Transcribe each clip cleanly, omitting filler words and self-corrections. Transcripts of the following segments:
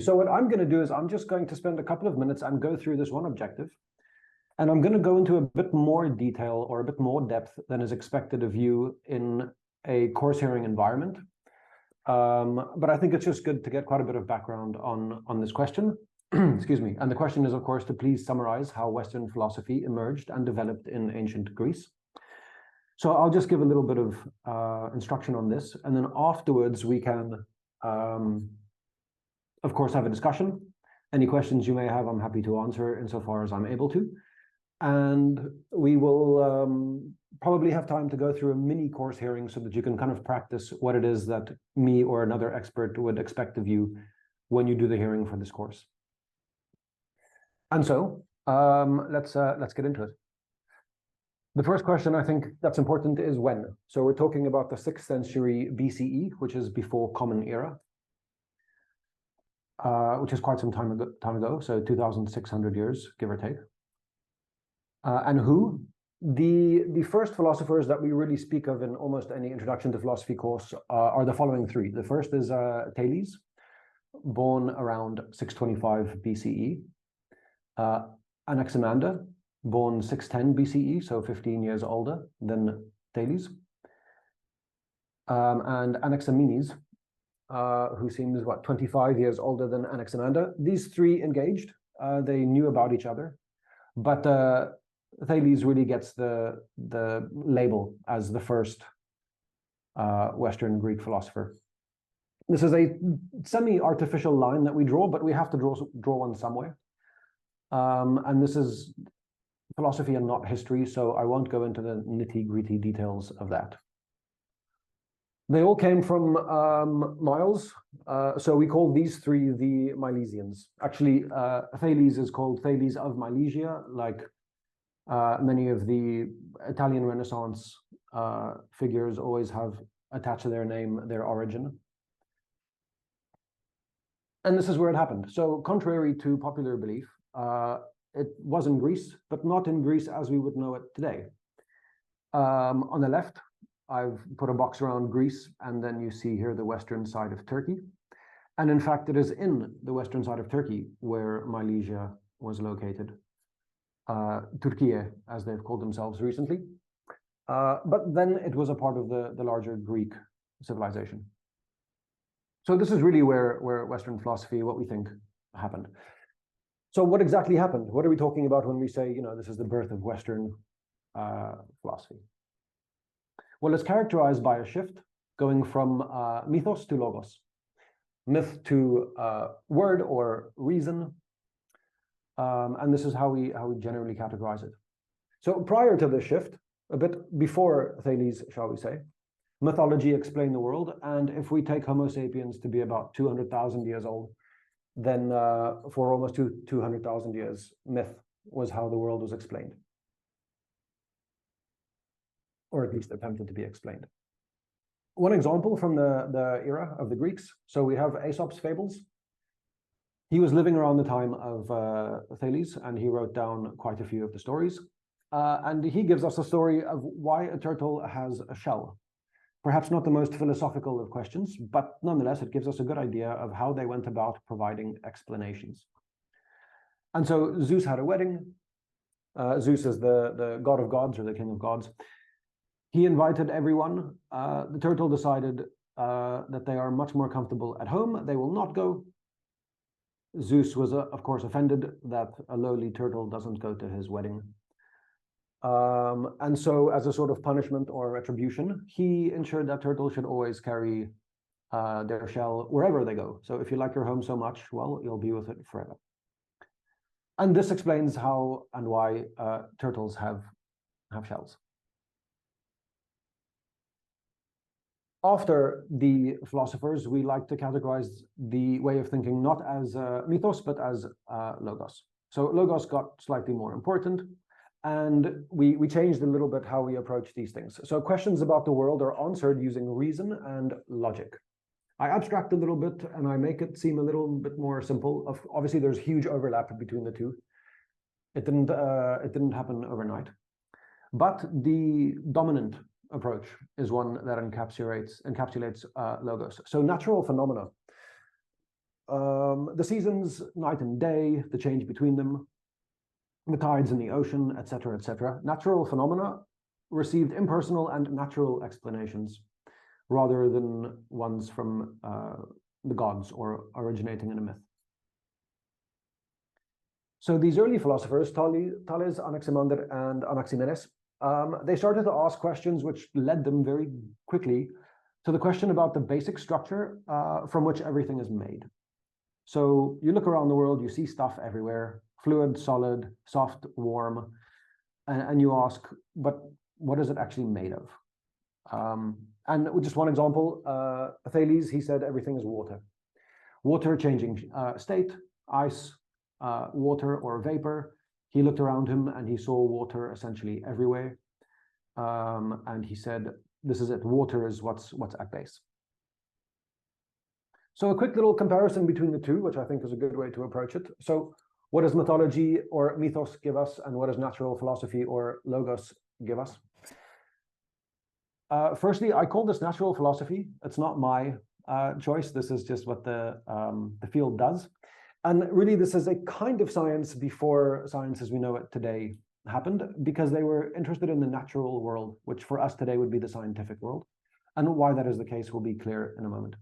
So what I'm going to do is I'm just going to spend a couple of minutes and go through this one objective. And I'm going to go into a bit more detail or a bit more depth than is expected of you in a course hearing environment. But I think it's just good to get quite a bit of background on this question. Excuse me. And the question is, of course, to please summarize how Western philosophy emerged and developed in ancient Greece. So I'll just give a little bit of instruction on this. And then afterwards, we can, of course, have a discussion. Any questions you may have, I'm happy to answer insofar as I'm able to. And we will probably have time to go through a mini course hearing so that you can kind of practice what it is that me or another expert would expect of you when you do the hearing for this course. And so let's get into it. The first question I think that's important is when. So we're talking about the 6th century BCE, which is before Common Era, which is quite some time ago, so 2,600 years, give or take. And who? The first philosophers that we really speak of in almost any introduction to philosophy course are the following three. The first is Thales, born around 625 BCE. Anaximander, born 610 BCE, so 15 years older than Thales. And Anaximenes, who seems, 25 years older than Anaximander. These three engaged. They knew about each other. But Thales really gets the label as the first Western Greek philosopher. This is a semi-artificial line that we draw, but we have to draw one somewhere. And this is philosophy and not history, so I won't go into the nitty-gritty details of that. They all came from Miles, so we call these three the Milesians. Actually, Thales is called Thales of Milesia, like many of the Italian Renaissance figures always have attached to their name their origin. And this is where it happened. So contrary to popular belief, it was in Greece, but not in Greece as we would know it today. On the left, I've put a box around Greece, and then you see here the western side of Turkey. And in fact, it is in the western side of Turkey where Milesia was located. Turkey, as they've called themselves recently. But then it was a part of the larger Greek civilization. So this is really where Western philosophy, what we think, happened. So what exactly happened? What are we talking about when we say, this is the birth of Western philosophy? Well, it's characterized by a shift going from mythos to logos. Myth to word or reason. And this is how we generally categorize it. So prior to this shift, a bit before Thales, shall we say, mythology explained the world. And if we take Homo sapiens to be about 200,000 years old, then for almost 200,000 years, myth was how the world was explained. Or at least attempted to be explained. One example from the era of the Greeks. So we have Aesop's fables. He was living around the time of Thales, and he wrote down quite a few of the stories. And he gives us a story of why a turtle has a shell. Perhaps not the most philosophical of questions, but nonetheless, it gives us a good idea of how they went about providing explanations. And so Zeus had a wedding. Zeus is the god of gods or the king of gods. He invited everyone. The turtle decided that they are much more comfortable at home. They will not go. Zeus was, of course, offended that a lowly turtle doesn't go to his wedding. And so as a sort of punishment or retribution, he ensured that turtles should always carry their shell wherever they go. So if you like your home so much, well, you'll be with it forever. And this explains how and why turtles have shells. After the philosophers, we like to categorize the way of thinking not as mythos, but as logos. So logos got slightly more important, and we changed a little bit how we approach these things. So questions about the world are answered using reason and logic. I abstract a little bit, and I make it seem a little bit more simple. Obviously, there's huge overlap between the two. It didn't happen overnight. But the dominant approach is one that encapsulates logos. So natural phenomena the seasons, night and day, the change between them, the tides in the ocean, etc., etc. Natural phenomena received impersonal and natural explanations rather than ones from the gods or originating in a myth. So these early philosophers, Thales, Anaximander, and Anaximenes, they started to ask questions which led them very quickly to the question about the basic structure from which everything is made. So you look around the world, you see stuff everywhere, fluid, solid, soft, warm, and you ask, but what is it actually made of? And with just one example, Thales, he said everything is water. Water changing state, ice, water or vapor. He looked around him and he saw water essentially everywhere. And he said, this is it, water is what's at base. So a quick little comparison between the two, which I think is a good way to approach it. So what does mythology or mythos give us, and what does natural philosophy or logos give us? Firstly, I call this natural philosophy. It's not my choice. This is just what the field does. And really, this is a kind of science before science as we know it today happened, because they were interested in the natural world, which for us today would be the scientific world. And why that is the case will be clear in a moment.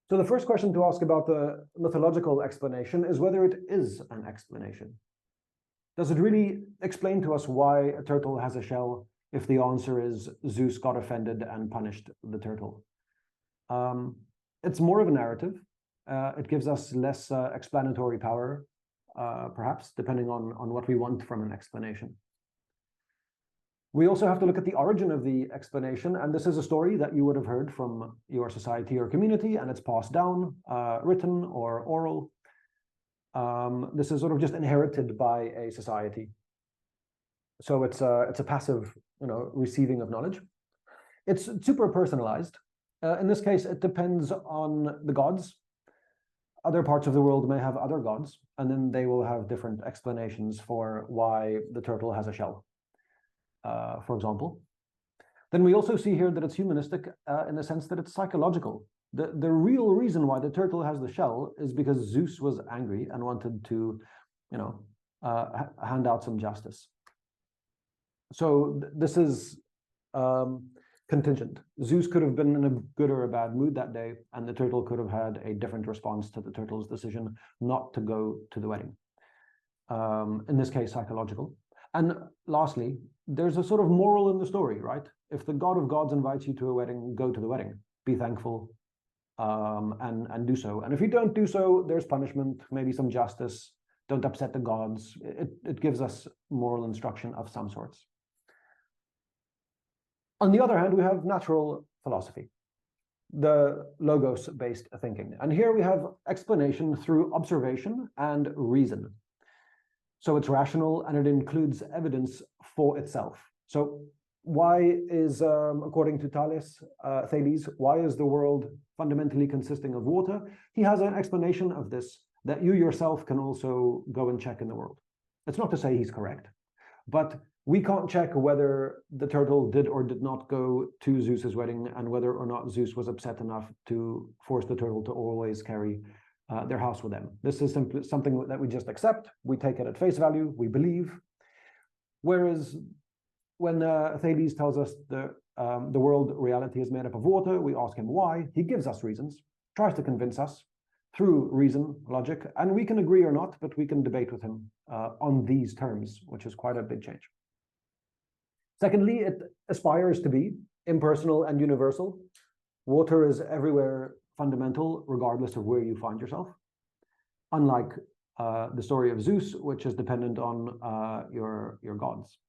So the first question to ask about the mythological explanation is whether it is an explanation. Does it really explain to us why a turtle has a shell if the answer is Zeus got offended and punished the turtle? It's more of a narrative. It gives us less explanatory power, perhaps, depending on what we want from an explanation. We also have to look at the origin of the explanation, and this is a story that you would have heard from your society or community, and it's passed down, written or oral. This is sort of just inherited by a society. So it's a passive, receiving of knowledge. It's super personalized. In this case, it depends on the gods. Other parts of the world may have other gods, and then they will have different explanations for why the turtle has a shell, for example. Then we also see here that it's humanistic in the sense that it's psychological. The real reason why the turtle has the shell is because Zeus was angry and wanted to, hand out some justice. So this is contingent. Zeus could have been in a good or a bad mood that day, and the turtle could have had a different response to the turtle's decision not to go to the wedding. In this case, psychological. And lastly, there's a sort of moral in the story, right? If the god of gods invites you to a wedding, go to the wedding. Be thankful, and do so. And if you don't do so, there's punishment, maybe some justice. Don't upset the gods. It gives us moral instruction of some sorts. On the other hand, we have natural philosophy, the logos-based thinking. And here we have explanation through observation and reason. So it's rational and it includes evidence for itself. So why is, according to Thales, why is the world fundamentally consisting of water? He has an explanation of this that you yourself can also go and check in the world. It's not to say he's correct, but we can't check whether the turtle did or did not go to Zeus's wedding and whether or not Zeus was upset enough to force the turtle to always carry their house with them. This is simply something that we just accept. We take it at face value. We believe. Whereas when Thales tells us the world reality is made up of water, we ask him why. He gives us reasons, tries to convince us through reason, logic, and we can agree or not, but we can debate with him on these terms, which is quite a big change. Secondly, it aspires to be impersonal and universal. Water is everywhere fundamental, regardless of where you find yourself. Unlike the story of Zeus, which is dependent on your gods.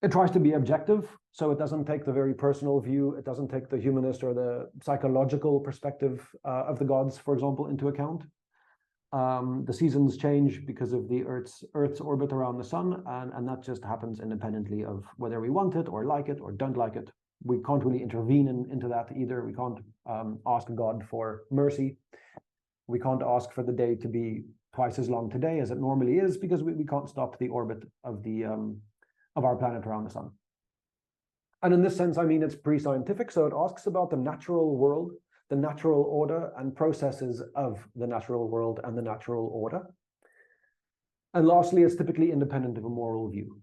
It tries to be objective, so it doesn't take the very personal view. It doesn't take the humanist or the psychological perspective of the gods, for example, into account. The seasons change because of the Earth's orbit around the sun, and that just happens independently of whether we want it or like it or don't like it. We can't really intervene into that either. We can't ask God for mercy. We can't ask for the day to be twice as long today as it normally is, because we can't stop the orbit of our planet around the sun. And in this sense, I mean, it's pre-scientific, so it asks about the natural world, the natural order and processes of the natural world and the natural order. And lastly, it's typically independent of a moral view.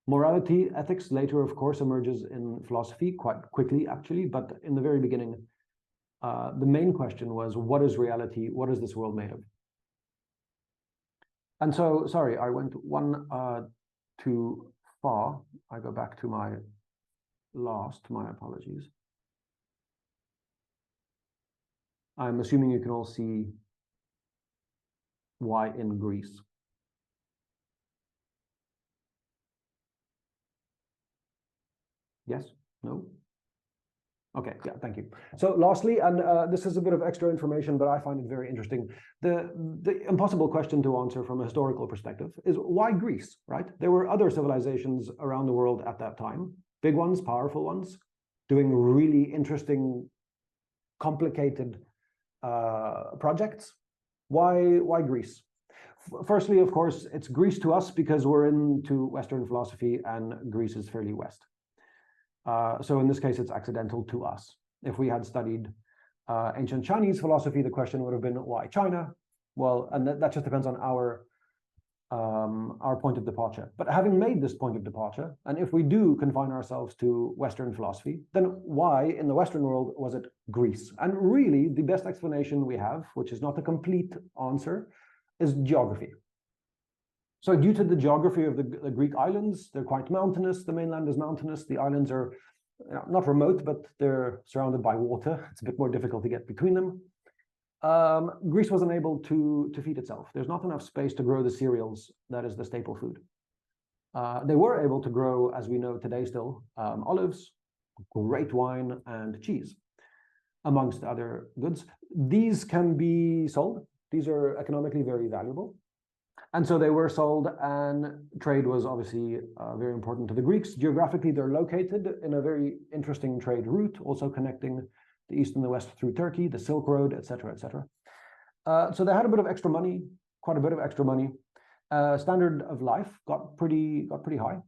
Morality, ethics later, of course, emerges in philosophy quite quickly, actually, but in the very beginning, the main question was, what is reality? What is this world made of? And so, sorry, I went one too far. I go back to my apologies. I'm assuming you can all see why in Greece. Yes? No? Okay, yeah, thank you. So lastly, and this is a bit of extra information, but I find it very interesting. The impossible question to answer from a historical perspective is why Greece, right? There were other civilizations around the world at that time, big ones, powerful ones, doing really interesting, complicated projects. Why Greece? Firstly, of course, it's Greece to us because we're into Western philosophy and Greece is fairly West. So in this case, it's accidental to us. If we had studied ancient Chinese philosophy, the question would have been, why China? Well, and that just depends on our point of departure. But having made this point of departure, and if we do confine ourselves to Western philosophy, then why in the Western world was it Greece? And really, the best explanation we have, which is not a complete answer, is geography. So due to the geography of the Greek islands, they're quite mountainous. The mainland is mountainous. The islands are not remote, but they're surrounded by water. It's a bit more difficult to get between them. Greece was unable to feed itself. There's not enough space to grow the cereals that is the staple food. They were able to grow, as we know today still, olives, great wine, and cheese, amongst other goods. These can be sold. These are economically very valuable. And so they were sold, and trade was obviously very important to the Greeks. Geographically, they're located in a very interesting trade route, also connecting the East and the West through Turkey, the Silk Road, et cetera, et cetera. So they had a bit of extra money, quite a bit of extra money. Standard of life got pretty high.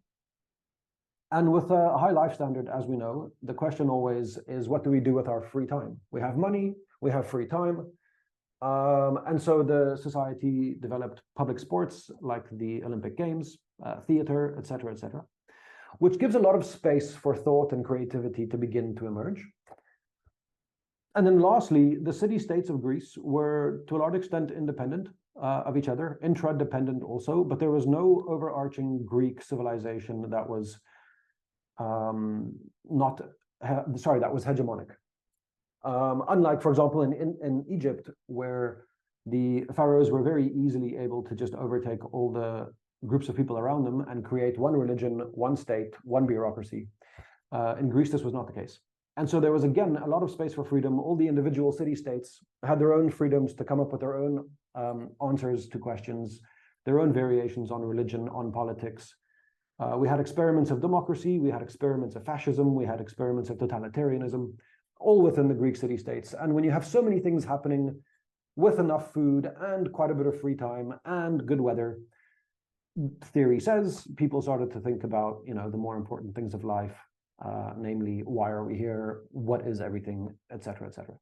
And with a high life standard, as we know, the question always is, what do we do with our free time? We have money, we have free time. And so the society developed public sports like the Olympic Games, theater, et cetera, which gives a lot of space for thought and creativity to begin to emerge. And then lastly, the city-states of Greece were to a large extent independent of each other, intra-dependent also, but there was no overarching Greek civilization that was that was hegemonic. Unlike, for example, in Egypt, where the pharaohs were very easily able to just overtake all the groups of people around them and create one religion, one state, one bureaucracy. In Greece, this was not the case. And so there was, again, a lot of space for freedom. All the individual city-states had their own freedoms to come up with their own answers to questions, their own variations on religion, on politics. We had experiments of democracy, we had experiments of fascism, we had experiments of totalitarianism, all within the Greek city-states. And when you have so many things happening with enough food and quite a bit of free time and good weather, theory says people started to think about, the more important things of life, namely, why are we here? What is everything, et cetera, et cetera.